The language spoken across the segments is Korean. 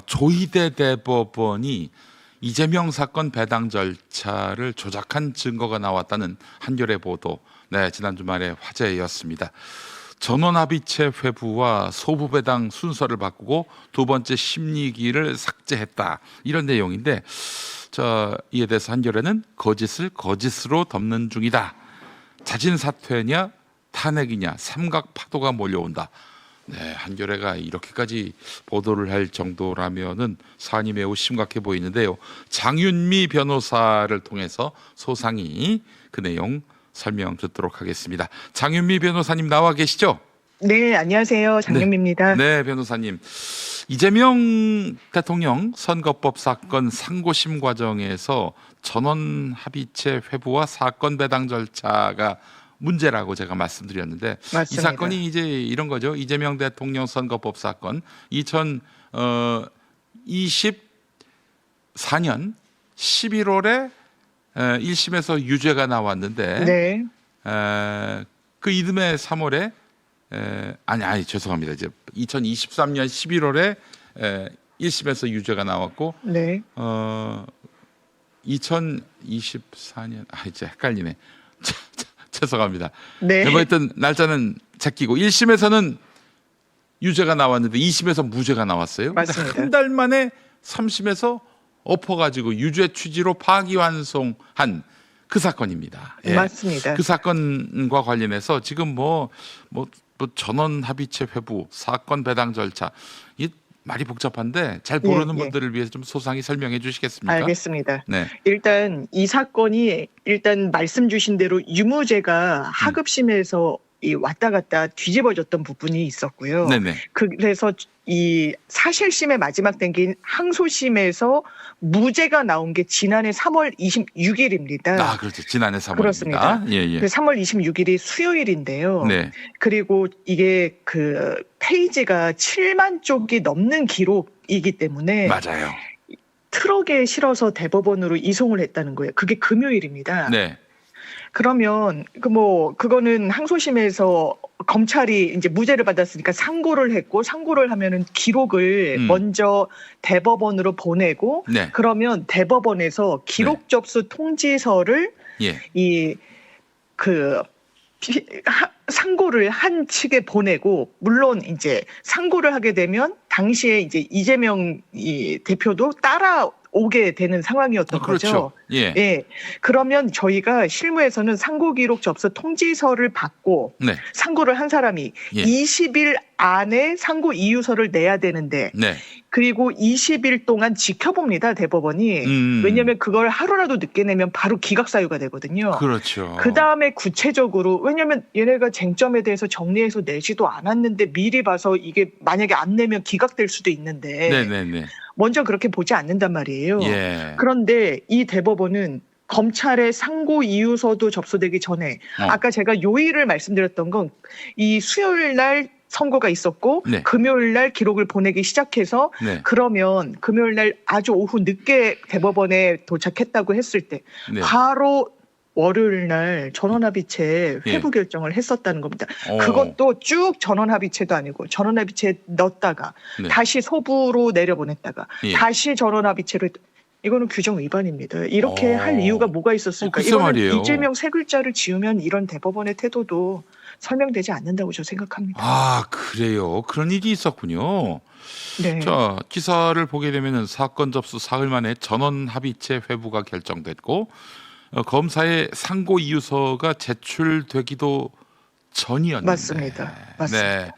조희대 대법원이 이재명 사건 배당 절차를 조작한 증거가 나왔다는 한겨레 보도, 지난 주말에 화제였습니다. 전원합의체 회부와 소부 배당 순서를 바꾸고 두 번째 심리기를 삭제했다, 이런 내용인데, 이에 대해서 한겨레는 거짓을 거짓으로 덮는 중이다. 자진 사퇴냐 탄핵이냐 삼각 파도가 몰려온다. 한겨레가 이렇게까지 보도를 할 정도라면은 사안이 매우 심각해 보이는데요. 장윤미 변호사를 통해서 소상히 그 내용 설명 듣도록 하겠습니다. 장윤미 변호사님 나와 계시죠? 네, 안녕하세요. 장윤미입니다. 네, 변호사님. 이재명 대통령 선거법 사건 상고심 과정에서 전원 합의체 회부와 사건 배당 절차가 문제라고 제가 말씀드렸는데, 맞습니다. 이 사건이 이제 이런 거죠. 이재명 대통령 선거법 사건 2024년 11월에 1심에서 유죄가 나왔는데, 네, 그 이듬해 3월에 죄송합니다. 이제 2023년 11월에 1심에서 유죄가 나왔고, 네, 2024년 이제 헷갈리네. 죄송합니다. 네. 하여튼 날짜는 제끼고 1심에서는 유죄가 나왔는데 2심에서 무죄가 나왔어요. 맞습니다. 한 달 만에 3심에서 엎어가지고 유죄 취지로 파기환송한 그 사건입니다. 예. 맞습니다. 그 사건과 관련해서 지금 뭐 전원 합의체 회부, 사건 배당 절차, 이 말이 복잡한데 잘 모르는 예. 분들을 위해서 좀 소상히 설명해 주시겠습니까? 알겠습니다. 네. 일단 이 사건이 말씀 주신 대로 유무죄가 하급심에서 왔다 갔다 뒤집어졌던 부분이 있었고요. 네네. 그래서 이 사실심의 마지막 단계인 항소심에서 무죄가 나온 게 지난해 3월 26일입니다. 그렇죠. 지난해 3월입니다. 그렇습니다. 예. 3월 26일이 수요일인데요. 네. 그리고 이게 그 페이지가 7만 쪽이 넘는 기록이기 때문에 맞아요. 트럭에 실어서 대법원으로 이송을 했다는 거예요. 그게 금요일입니다. 네. 그러면 그거는 항소심에서 검찰이 이제 무죄를 받았으니까 상고를 했고, 상고를 하면은 기록을 먼저 대법원으로 보내고, 네. 그러면 대법원에서 기록 접수 통지서를 예. 상고를 한 측에 보내고, 물론 이제 상고를 하게 되면 당시에 이제 이재명 대표도 따라오게 되는 상황이었던 그렇죠. 거죠. 예. 그러면 저희가 실무에서는 상고 기록 접수 통지서를 받고, 네. 상고를 한 사람이 20일 안에 상고 이유서를 내야 되는데, 네. 그리고 20일 동안 지켜봅니다, 대법원이. 왜냐하면 그걸 하루라도 늦게 내면 바로 기각 사유가 되거든요. 그렇죠. 그 다음에 구체적으로, 왜냐하면 얘네가 쟁점에 대해서 정리해서 내지도 않았는데 미리 봐서 이게 만약에 안 내면 기각될 수도 있는데, 네네네. 먼저 그렇게 보지 않는단 말이에요. 예. 그런데 이 대법원은 검찰의 상고 이유서도 접수되기 전에, 아까 제가 요일을 말씀드렸던 건 이 수요일 날 선고가 있었고, 네. 금요일 날 기록을 보내기 시작해서, 네. 그러면 금요일 날 아주 오후 늦게 대법원에 도착했다고 했을 때 네. 바로 월요일 날 전원합의체 회부 결정을 했었다는 겁니다. 그것도 쭉 전원합의체도 아니고 전원합의체에 넣었다가 다시 소부로 내려보냈다가 다시 전원합의체로, 이거는 규정 위반입니다. 이렇게 할 이유가 뭐가 있었을까? 글쎄 이거는 말이에요. 이재명 세 글자를 지우면 이런 대법원의 태도도 설명되지 않는다고 저 생각합니다. 그래요. 그런 일이 있었군요. 네. 기사를 보게 되면 사건 접수 사흘 만에 전원 합의체 회부가 결정됐고, 검사의 상고 이유서가 제출되기도 전이었는데. 맞습니다. 네.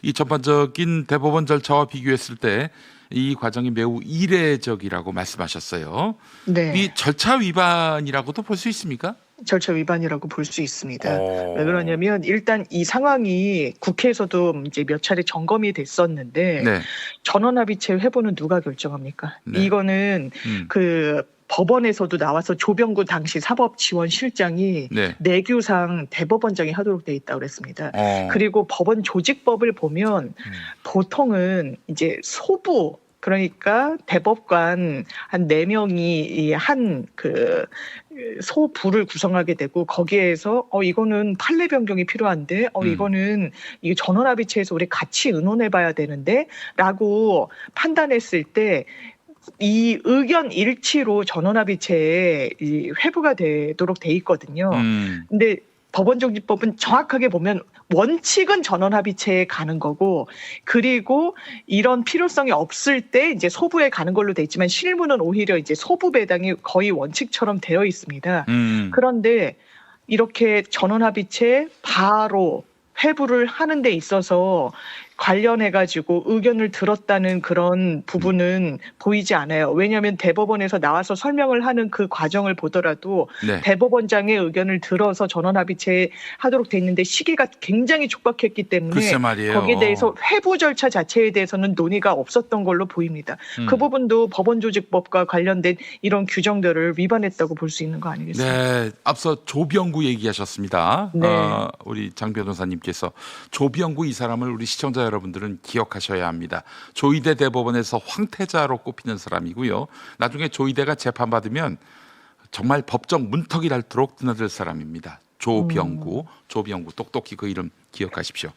이 전반적인 대법원 절차와 비교했을 때 이 과정이 매우 이례적이라고 말씀하셨어요. 네. 이 절차 위반이라고도 볼 수 있습니까? 절차 위반이라고 볼 수 있습니다. 왜 그러냐면 일단 이 상황이 국회에서도 이제 몇 차례 점검이 됐었는데, 전원합의체 회부는 누가 결정합니까? 이거는 그 법원에서도 나와서 조병구 당시 사법지원실장이 내규상 대법원장이 하도록 돼 있다고 그랬습니다. 그리고 법원 조직법을 보면 보통은 이제 소부 그러니까 대법관 한 4명이 한 그 소부를 구성하게 되고 거기에서 이거는 판례 변경이 필요한데 이거는 이 전원합의체에서 우리 같이 의논해 봐야 되는데라고 판단했을 때 이 의견 일치로 전원합의체에 이 회부가 되도록 돼 있거든요. 근데 법원정지법은 정확하게 보면 원칙은 전원합의체에 가는 거고, 그리고 이런 필요성이 없을 때 이제 소부에 가는 걸로 돼 있지만 실무는 오히려 이제 소부 배당이 거의 원칙처럼 되어 있습니다. 그런데 이렇게 전원합의체 바로 회부를 하는 데 있어서 관련해가지고 의견을 들었다는 그런 부분은 보이지 않아요. 왜냐하면 대법원에서 나와서 설명을 하는 그 과정을 보더라도 네. 대법원장의 의견을 들어서 전원합의체 하도록 돼 있는데 시기가 굉장히 촉박했기 때문에 글쎄 말이에요. 거기에 대해서 회부 절차 자체에 대해서는 논의가 없었던 걸로 보입니다. 그 부분도 법원조직법과 관련된 이런 규정들을 위반했다고 볼 수 있는 거 아니겠습니까? 네, 앞서 조병구 얘기하셨습니다. 네. 우리 장 변호사님께서 조병구 이 사람을 우리 시청자 여러분들은 기억하셔야 합니다. 조이대 대법원에서 황태자로 꼽히는 사람이고요. 나중에 조이대가 재판받으면 정말 법정 문턱이 닳도록 드나들 사람입니다. 조병구 똑똑히 그 이름 기억하십시오.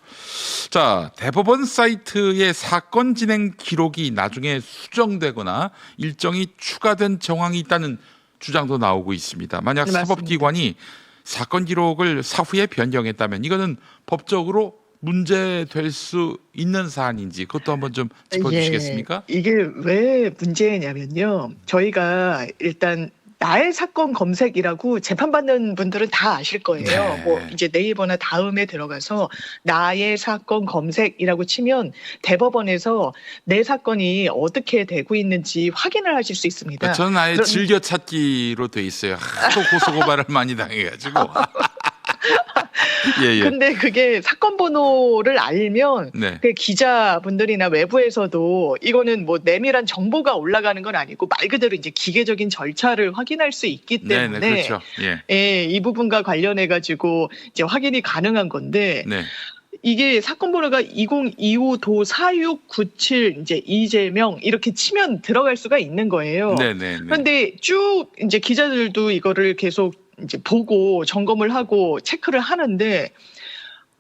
자, 대법원 사이트에 사건 진행 기록이 나중에 수정되거나 일정이 추가된 정황이 있다는 주장도 나오고 있습니다. 만약 네, 맞습니다. 사법기관이 사건 기록을 사후에 변경했다면 이거는 법적으로 문제될 수 있는 사안인지 그것도 한번 좀 짚어주시겠습니까? 예, 이게 왜 문제냐면요. 저희가 일단 나의 사건 검색이라고 재판받는 분들은 다 아실 거예요. 네. 뭐 이제 네이버나 다음에 들어가서 나의 사건 검색이라고 치면 대법원에서 내 사건이 어떻게 되고 있는지 확인을 하실 수 있습니다. 저는 아예 즐겨찾기로 돼 있어요. 하도 고소고발을 많이 당해가지고. 예. 근데 그게 사건 번호를 알면 네. 그 기자분들이나 외부에서도 이거는 뭐 내밀한 정보가 올라가는 건 아니고 말 그대로 이제 기계적인 절차를 확인할 수 있기 때문에 네, 그렇죠. 예. 예, 이 부분과 관련해 가지고 이제 확인이 가능한 건데 네. 이게 사건 번호가 2025도 4697 이제 이재명 이렇게 치면 들어갈 수가 있는 거예요. 네. 그런데 쭉 이제 기자들도 이거를 계속 이제 보고 점검을 하고 체크를 하는데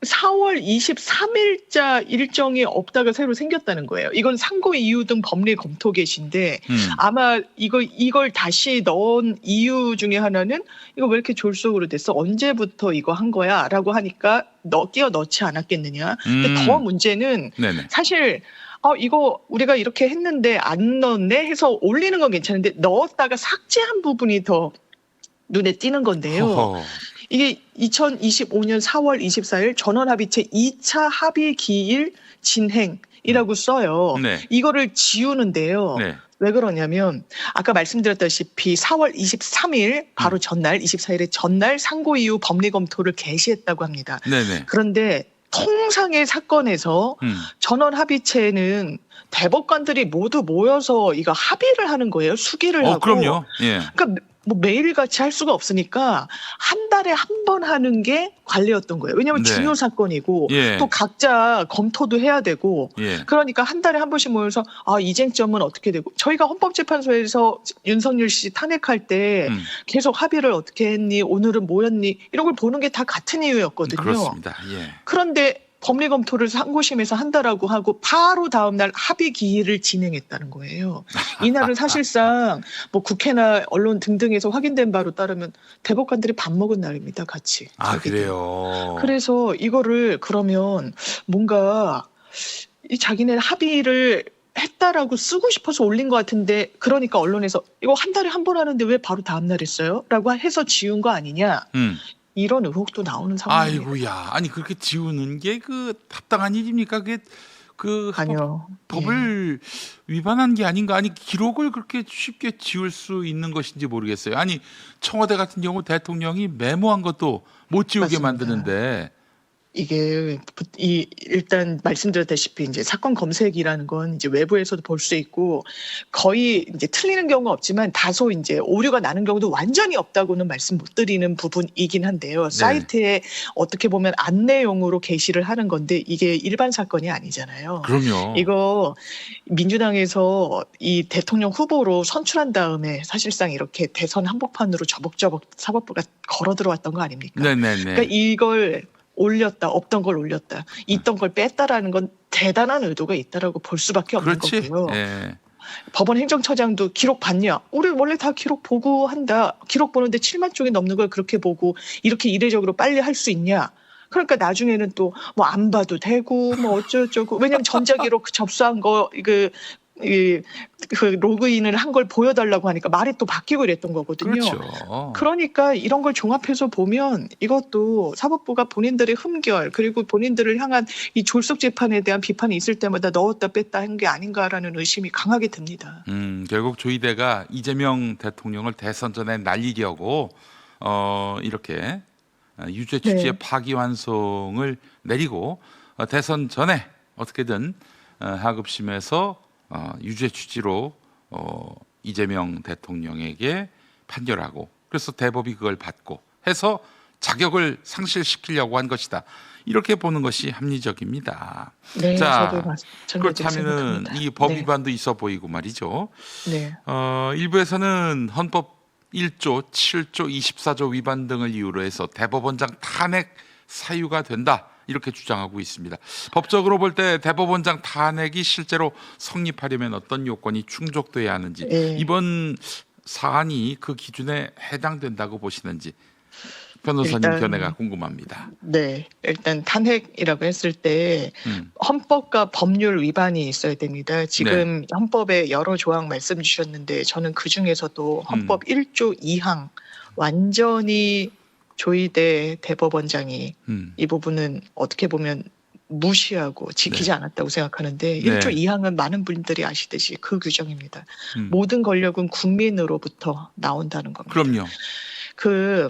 4월 23일자 일정이 없다가 새로 생겼다는 거예요. 이건 상고 이유 등 법리 검토 계신데 아마 이걸 다시 넣은 이유 중에 하나는 이거 왜 이렇게 졸속으로 됐어? 언제부터 이거 한 거야? 라고 하니까 끼워 넣지 않았겠느냐. 근데 더 문제는 네네. 사실 이거 우리가 이렇게 했는데 안 넣었네 해서 올리는 건 괜찮은데 넣었다가 삭제한 부분이 더 눈에 띄는 건데요. 허허. 이게 2025년 4월 24일 전원합의체 2차 합의 기일 진행이라고 써요. 네. 이거를 지우는데요. 네. 왜 그러냐면 아까 말씀드렸다시피 4월 23일 바로 전날 24일의 전날 상고 이후 법리 검토를 개시했다고 합니다. 네네. 그런데 통상의 사건에서 전원합의체는 대법관들이 모두 모여서 이거 합의를 하는 거예요. 수기를 하고. 그럼요. 예. 그러니까 뭐 매일같이 할 수가 없으니까 한 달에 한 번 하는 게 관례였던 거예요. 왜냐하면 네. 중요 사건이고 예. 또 각자 검토도 해야 되고 예. 그러니까 한 달에 한 번씩 모여서 이 쟁점은 어떻게 되고 저희가 헌법재판소에서 윤석열 씨 탄핵할 때 계속 합의를 어떻게 했니 오늘은 뭐였니 이런 걸 보는 게 다 같은 이유였거든요. 그렇습니다. 예. 그런데 법리 검토를 상고심에서 한다라고 하고 바로 다음 날 합의 기일을 진행했다는 거예요. 이날은 사실상 뭐 국회나 언론 등등에서 확인된 바로 따르면 대법관들이 밥 먹은 날입니다. 같이. 그래요. 그래서 이거를 그러면 뭔가 이 자기네 합의를 했다라고 쓰고 싶어서 올린 것 같은데 그러니까 언론에서 이거 한 달에 한 번 하는데 왜 바로 다음 날 했어요? 라고 해서 지운 거 아니냐. 이런 의혹도 나오는 상황입니다. 아이고야, 아니 그렇게 지우는 게 그 합당한 일입니까? 그게 그 아니요. 법을 위반한 게 아닌가? 아니 기록을 그렇게 쉽게 지울 수 있는 것인지 모르겠어요. 아니 청와대 같은 경우 대통령이 메모한 것도 못 지우게 맞습니다. 만드는데 이게 일단 말씀드렸다시피 이제 사건 검색이라는 건 이제 외부에서도 볼 수 있고 거의 이제 틀리는 경우가 없지만 다소 이제 오류가 나는 경우도 완전히 없다고는 말씀 못 드리는 부분이긴 한데요. 사이트에 어떻게 보면 안내용으로 게시를 하는 건데 이게 일반 사건이 아니잖아요. 그럼요. 이거 민주당에서 이 대통령 후보로 선출한 다음에 사실상 이렇게 대선 한복판으로 저벅저벅 사법부가 걸어 들어왔던 거 아닙니까? 네네네. 그러니까 이걸 올렸다, 없던 걸 올렸다, 있던 걸 뺐다라는 건 대단한 의도가 있다라고 볼 수밖에 없는 그렇지. 거고요. 예. 법원 행정처장도 기록 봤냐? 우리 원래 다 기록 보고 한다. 기록 보는데 7만 쪽이 넘는 걸 그렇게 보고 이렇게 이례적으로 빨리 할 수 있냐? 그러니까 나중에는 또 뭐 안 봐도 되고 뭐 어쩌고저쩌고 왜냐면 전자기록 접수한 거 그 로그인을 한 걸 보여달라고 하니까 말이 또 바뀌고 이랬던 거거든요. 그렇죠. 그러니까 이런 걸 종합해서 보면 이것도 사법부가 본인들의 흠결 그리고 본인들을 향한 이 졸속 재판에 대한 비판이 있을 때마다 넣었다 뺐다 한 게 아닌가라는 의심이 강하게 듭니다. 결국 조이대가 이재명 대통령을 대선 전에 날리려고 이렇게 유죄 취지의 파기환송을 내리고 대선 전에 어떻게든 하급심에서 유죄 취지로 이재명 대통령에게 판결하고 그래서 대법이 그걸 받고 해서 자격을 상실시키려고 한 것이다. 이렇게 보는 것이 합리적입니다. 네, 자, 저도 마찬가지로 그렇다면은 생각합니다. 이 법 위반도 있어 보이고 말이죠. 네. 일부에서는 헌법 1조, 7조, 24조 위반 등을 이유로 해서 대법원장 탄핵 사유가 된다. 이렇게 주장하고 있습니다. 법적으로 볼 때 대법원장 탄핵이 실제로 성립하려면 어떤 요건이 충족돼야 하는지 이번 사안이 그 기준에 해당된다고 보시는지 변호사님 견해가 궁금합니다. 네, 일단 탄핵이라고 했을 때 헌법과 법률 위반이 있어야 됩니다. 지금 헌법에 여러 조항 말씀 주셨는데 저는 그 중에서도 헌법 1조 2항 완전히 조이대 대법원장이 이 부분은 어떻게 보면 무시하고 지키지 않았다고 생각하는데 1조 2항은 많은 분들이 아시듯이 그 규정입니다. 모든 권력은 국민으로부터 나온다는 겁니다. 그럼요. 그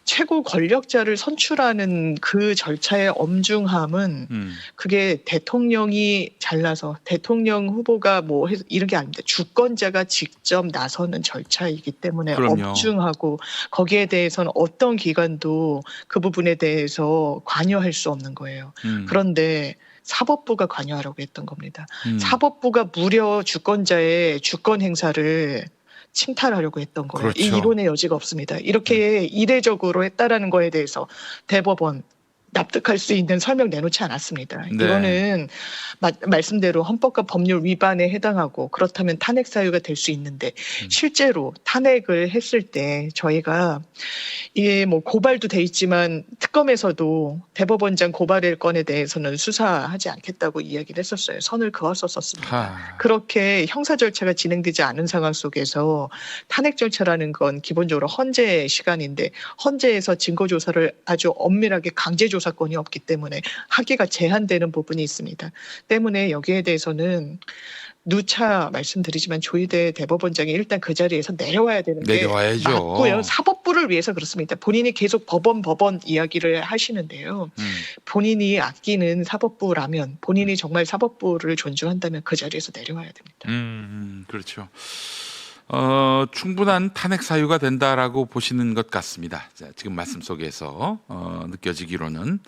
최고 권력자를 선출하는 그 절차의 엄중함은 그게 대통령이 잘나서 대통령 후보가 뭐 해서 이런 게 아닙니다. 주권자가 직접 나서는 절차이기 때문에 그럼요. 엄중하고 거기에 대해서는 어떤 기관도 그 부분에 대해서 관여할 수 없는 거예요. 그런데 사법부가 관여하라고 했던 겁니다. 사법부가 무려 주권자의 주권 행사를 침탈하려고 했던 거예요. 그렇죠. 이 이론의 여지가 없습니다. 이렇게 이례적으로 했다라는 거에 대해서 대법원 납득할 수 있는 설명 내놓지 않았습니다. 이거는 말씀대로 헌법과 법률 위반에 해당하고 그렇다면 탄핵 사유가 될 수 있는데 실제로 탄핵을 했을 때 저희가 이게 뭐 고발도 돼 있지만 특검에서도 대법원장 고발의 건에 대해서는 수사하지 않겠다고 이야기를 했었어요. 선을 그었었습니다. 그렇게 형사 절차가 진행되지 않은 상황 속에서 탄핵 절차라는 건 기본적으로 헌재 시간인데 헌재에서 증거 조사를 아주 엄밀하게 강제 조사권이 없기 때문에 하기가 제한되는 부분이 있습니다. 때문에 여기에 대해서는 누차 말씀드리지만 조이대 대법원장이 일단 그 자리에서 내려와야 되는 게 내려와야죠. 맞고요. 사법부를 위해서 그렇습니다. 본인이 계속 법원 이야기를 하시는데요. 본인이 아끼는 사법부라면 본인이 정말 사법부를 존중한다면 그 자리에서 내려와야 됩니다. 그렇죠. 충분한 탄핵 사유가 된다라고 보시는 것 같습니다. 자, 지금 말씀 속에서 느껴지기로는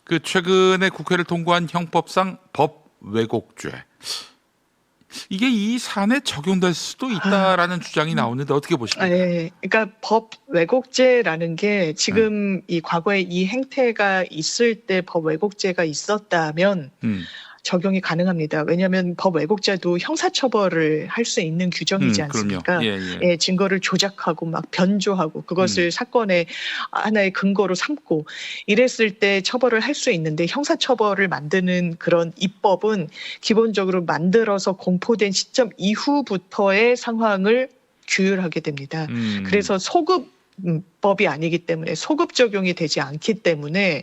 그 최근에 국회를 통과한 형법상 법 왜곡죄 이게 이 사안에 적용될 수도 있다라는 주장이 나오는데 어떻게 보십니까? 네, 그러니까 법 왜곡죄라는 게 지금 이 과거에 이 행태가 있을 때 법 왜곡죄가 있었다면 적용이 가능합니다. 왜냐하면 법 왜곡죄도 형사처벌을 할 수 있는 규정이지 않습니까? 예, 증거를 조작하고 막 변조하고 그것을 사건의 하나의 근거로 삼고 이랬을 때 처벌을 할 수 있는데 형사처벌을 만드는 그런 입법은 기본적으로 만들어서 공포된 시점 이후부터의 상황을 규율하게 됩니다. 그래서 소급법이 아니기 때문에 소급 적용이 되지 않기 때문에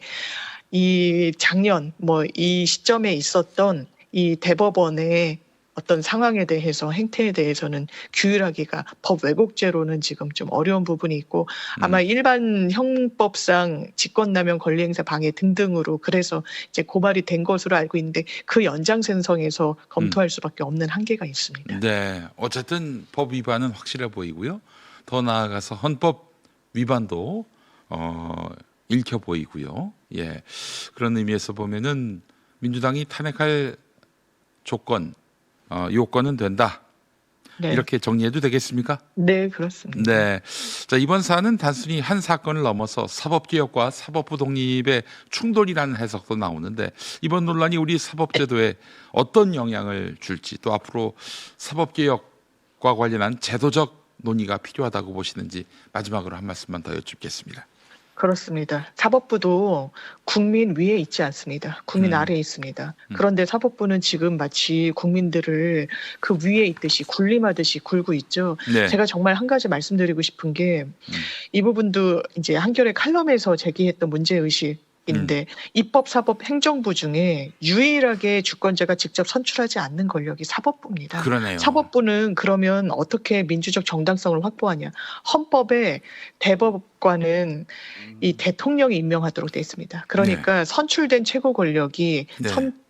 이 작년 이 시점에 있었던 이 대법원의 어떤 상황에 대해서 행태에 대해서는 규율하기가 법 왜곡죄로는 지금 좀 어려운 부분이 있고 아마 일반 형법상 직권남용 권리행사 방해 등등으로 그래서 이제 고발이 된 것으로 알고 있는데 그 연장선상에서 검토할 수밖에 없는 한계가 있습니다. 네, 어쨌든 법 위반은 확실해 보이고요. 더 나아가서 헌법 위반도 읽혀 보이고요. 예, 그런 의미에서 보면은 민주당이 탄핵할 조건, 요건은 된다. 네. 이렇게 정리해도 되겠습니까? 네, 그렇습니다. 네. 자, 이번 사안은 단순히 한 사건을 넘어서 사법개혁과 사법부 독립의 충돌이라는 해석도 나오는데 이번 논란이 우리 사법제도에 어떤 영향을 줄지 또 앞으로 사법개혁과 관련한 제도적 논의가 필요하다고 보시는지 마지막으로 한 말씀만 더 여쭙겠습니다. 그렇습니다. 사법부도 국민 위에 있지 않습니다. 국민 아래에 있습니다. 그런데 사법부는 지금 마치 국민들을 그 위에 있듯이 군림하듯이 굴고 있죠. 네. 제가 정말 한 가지 말씀드리고 싶은 게 이 부분도 이제 한겨레 칼럼에서 제기했던 문제의식 인데 입법, 사법, 행정부 중에 유일하게 주권자가 직접 선출하지 않는 권력이 사법부입니다. 그러네요. 사법부는 그러면 어떻게 민주적 정당성을 확보하냐? 헌법에 대법관은 이 대통령이 임명하도록 돼 있습니다. 그러니까 선출된 최고 권력이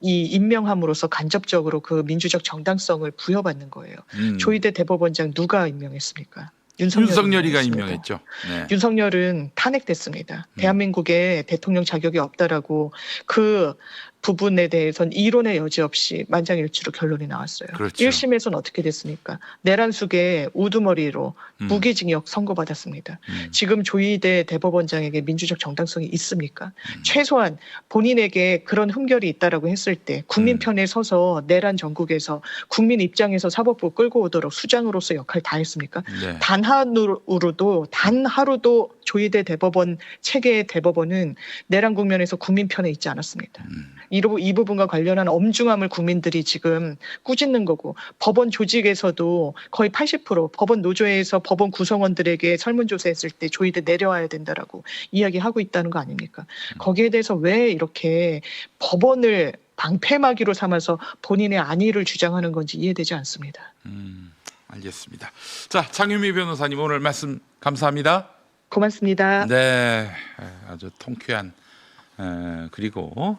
이 임명함으로써 간접적으로 그 민주적 정당성을 부여받는 거예요. 조희대 대법원장 누가 임명했습니까? 윤석열이가 임명했죠. 네. 윤석열은 탄핵됐습니다. 대한민국에 대통령 자격이 없다라고 그 부분에 대해서는 이론의 여지 없이 만장일치로 결론이 나왔어요. 그렇죠. 1심에서는 어떻게 됐습니까? 내란숙의 우두머리로 무기징역 선고받았습니다. 지금 조희대 대법원장에게 민주적 정당성이 있습니까? 최소한 본인에게 그런 흠결이 있다라고 했을 때 국민 편에 서서 내란 전국에서 국민 입장에서 사법부 끌고 오도록 수장으로서 역할 다 했습니까? 네. 단 하루도 조희대 대법원 체계의 대법원은 내란 국면에서 국민 편에 있지 않았습니다. 이 부분과 관련한 엄중함을 국민들이 지금 꾸짖는 거고 법원 조직에서도 거의 80% 법원 노조에서 법원 구성원들에게 설문조사했을 때 조희대 내려와야 된다라고 이야기하고 있다는 거 아닙니까? 거기에 대해서 왜 이렇게 법원을 방패막이로 삼아서 본인의 안위를 주장하는 건지 이해되지 않습니다. 알겠습니다. 자, 장유미 변호사님 오늘 말씀 감사합니다. 고맙습니다. 네, 아주 통쾌한 그리고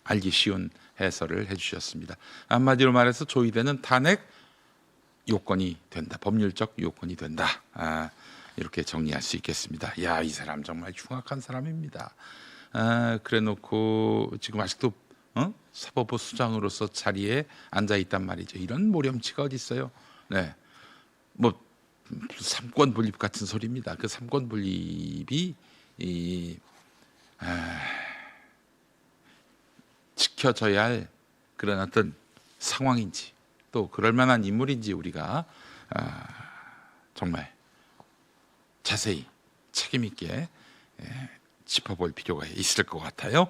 알기 쉬운 해설을 해주셨습니다. 한마디로 말해서 조희대는 탄핵 요건이 된다, 법률적 요건이 된다. 이렇게 정리할 수 있겠습니다. 야, 이 사람 정말 흉악한 사람입니다. 그래놓고 지금 아직도 사법부 수장으로서 자리에 앉아 있단 말이죠. 이런 모렴치가 어디 있어요? 네, 뭐 삼권 분립 같은 소리입니다. 그 삼권 분립이 지켜져야 할 그런 어떤 상황인지 또 그럴 만한 인물인지 우리가 정말 자세히 책임 있게 짚어볼 필요가 있을 것 같아요.